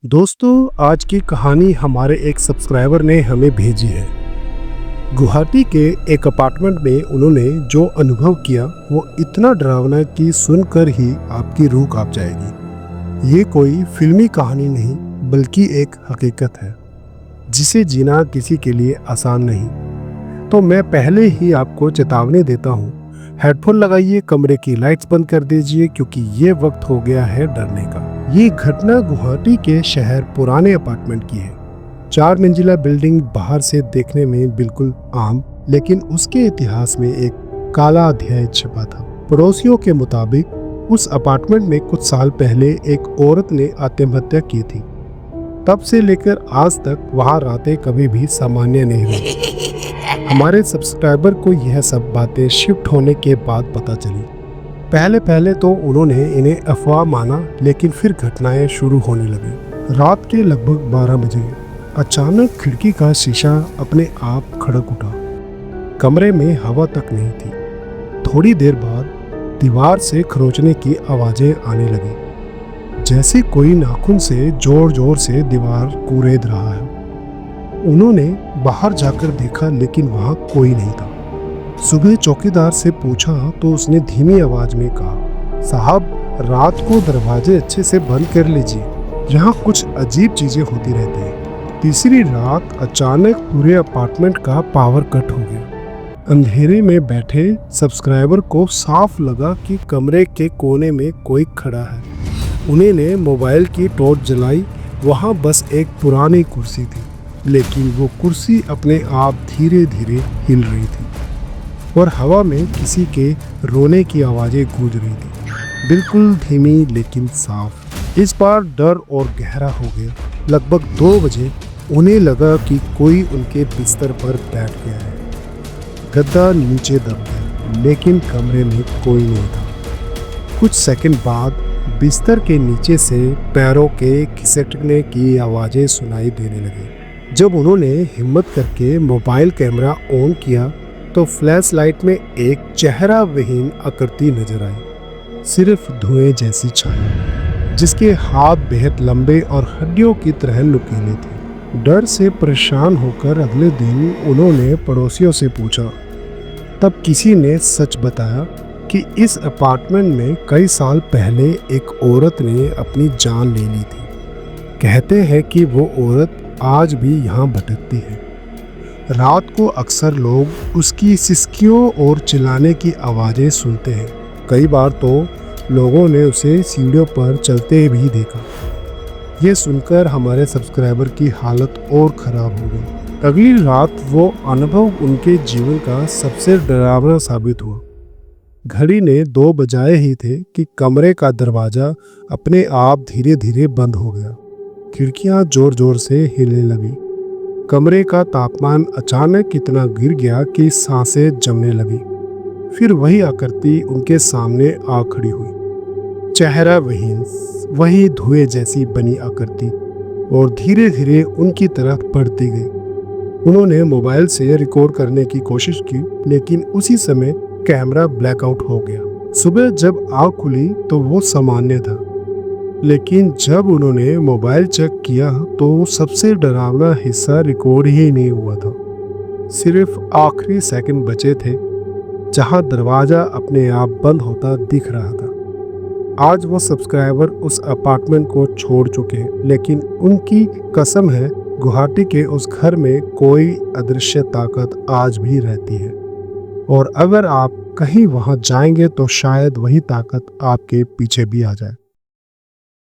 दोस्तों, आज की कहानी हमारे एक सब्सक्राइबर ने हमें भेजी है। गुवाहाटी के एक अपार्टमेंट में उन्होंने जो अनुभव किया वो इतना डरावना कि सुनकर ही आपकी रूह कांप जाएगी। ये कोई फिल्मी कहानी नहीं बल्कि एक हकीकत है जिसे जीना किसी के लिए आसान नहीं। तो मैं पहले ही आपको चेतावनी देता हूँ, हेडफोन लगाइए, कमरे की लाइट्स बंद कर दीजिए क्योंकि ये वक्त हो गया है डरने का। ये घटना गुवाहाटी के शहर पुराने अपार्टमेंट की है। 4 मंजिला बिल्डिंग बाहर से देखने में बिल्कुल आम, लेकिन उसके इतिहास में एक काला अध्याय छिपा था। पड़ोसियों के मुताबिक उस अपार्टमेंट में कुछ साल पहले एक औरत ने आत्महत्या की थी। तब से लेकर आज तक वहाँ रातें कभी भी सामान्य नहीं रही। हमारे सब्सक्राइबर को यह सब बातें शिफ्ट होने के बाद पता चली। पहले तो उन्होंने इन्हें अफवाह माना, लेकिन फिर घटनाएं शुरू होने लगी। रात के लगभग 12 बजे अचानक खिड़की का शीशा अपने आप खड़क उठा। कमरे में हवा तक नहीं थी। थोड़ी देर बाद दीवार से खरोंचने की आवाजें आने लगी, जैसे कोई नाखून से जोर जोर से दीवार कुरेद रहा है। उन्होंने बाहर जाकर देखा, लेकिन वहां कोई नहीं था। सुबह चौकीदार से पूछा तो उसने धीमी आवाज में कहा, साहब, रात को दरवाजे अच्छे से बंद कर लीजिए, यहाँ कुछ अजीब चीजें होती रहती हैं। तीसरी रात अचानक पूरे अपार्टमेंट का पावर कट हो गया। अंधेरे में बैठे सब्सक्राइबर को साफ लगा कि कमरे के कोने में कोई खड़ा है। उन्होंने मोबाइल की टॉर्च जलाई। वहाँ बस एक पुरानी कुर्सी थी, लेकिन वो कुर्सी अपने आप धीरे धीरे हिल रही थी और हवा में किसी के रोने की आवाजें गूंज रही थी, बिल्कुल धीमी लेकिन साफ। इस बार डर और गहरा हो गया। लगभग 2 बजे उन्हें लगा कि कोई उनके बिस्तर पर बैठ गया है। गद्दा नीचे दब गया, लेकिन कमरे में कोई नहीं था। कुछ सेकंड बाद बिस्तर के नीचे से पैरों के खिसकने की आवाजें सुनाई देने लगी। जब उन्होंने हिम्मत करके मोबाइल कैमरा ऑन किया तो फ्लैश लाइट में एक चेहरा विहीन आकृति नजर आई, सिर्फ धुएं जैसी छाया, जिसके हाथ बेहद लंबे और हड्डियों की तरह नुकीले थे। डर से परेशान होकर अगले दिन उन्होंने पड़ोसियों से पूछा। तब किसी ने सच बताया कि इस अपार्टमेंट में कई साल पहले एक औरत ने अपनी जान ले ली थी। कहते हैं कि वो औरत आज भी यहाँ भटकती है। रात को अक्सर लोग उसकी सिसकियों और चिल्लाने की आवाज़ें सुनते हैं। कई बार तो लोगों ने उसे सीढ़ियों पर चलते भी देखा। ये सुनकर हमारे सब्सक्राइबर की हालत और ख़राब हो गई। अगली रात वो अनुभव उनके जीवन का सबसे डरावना साबित हुआ। घड़ी ने 2 बजाए ही थे कि कमरे का दरवाज़ा अपने आप धीरे धीरे बंद हो गया। खिड़कियाँ जोर जोर से हिलने लगी। कमरे का तापमान अचानक इतना गिर गया कि सांसें जमने लगी। फिर वही आकृति उनके सामने आ खड़ी हुई। चेहरा विहीन, वही धुएं जैसी बनी आकृति, और धीरे धीरे उनकी तरफ बढ़ती गई। उन्होंने मोबाइल से रिकॉर्ड करने की कोशिश की, लेकिन उसी समय कैमरा ब्लैकआउट हो गया। सुबह जब आँख खुली तो वो सामान्य था, लेकिन जब उन्होंने मोबाइल चेक किया तो सबसे डरावना हिस्सा रिकॉर्ड ही नहीं हुआ था। सिर्फ आखिरी सेकंड बचे थे जहां दरवाजा अपने आप बंद होता दिख रहा था। आज वो सब्सक्राइबर उस अपार्टमेंट को छोड़ चुके हैं, लेकिन उनकी कसम है गुवाहाटी के उस घर में कोई अदृश्य ताकत आज भी रहती है, और अगर आप कहीं वहां जाएंगे तो शायद वही ताकत आपके पीछे भी आ जाए।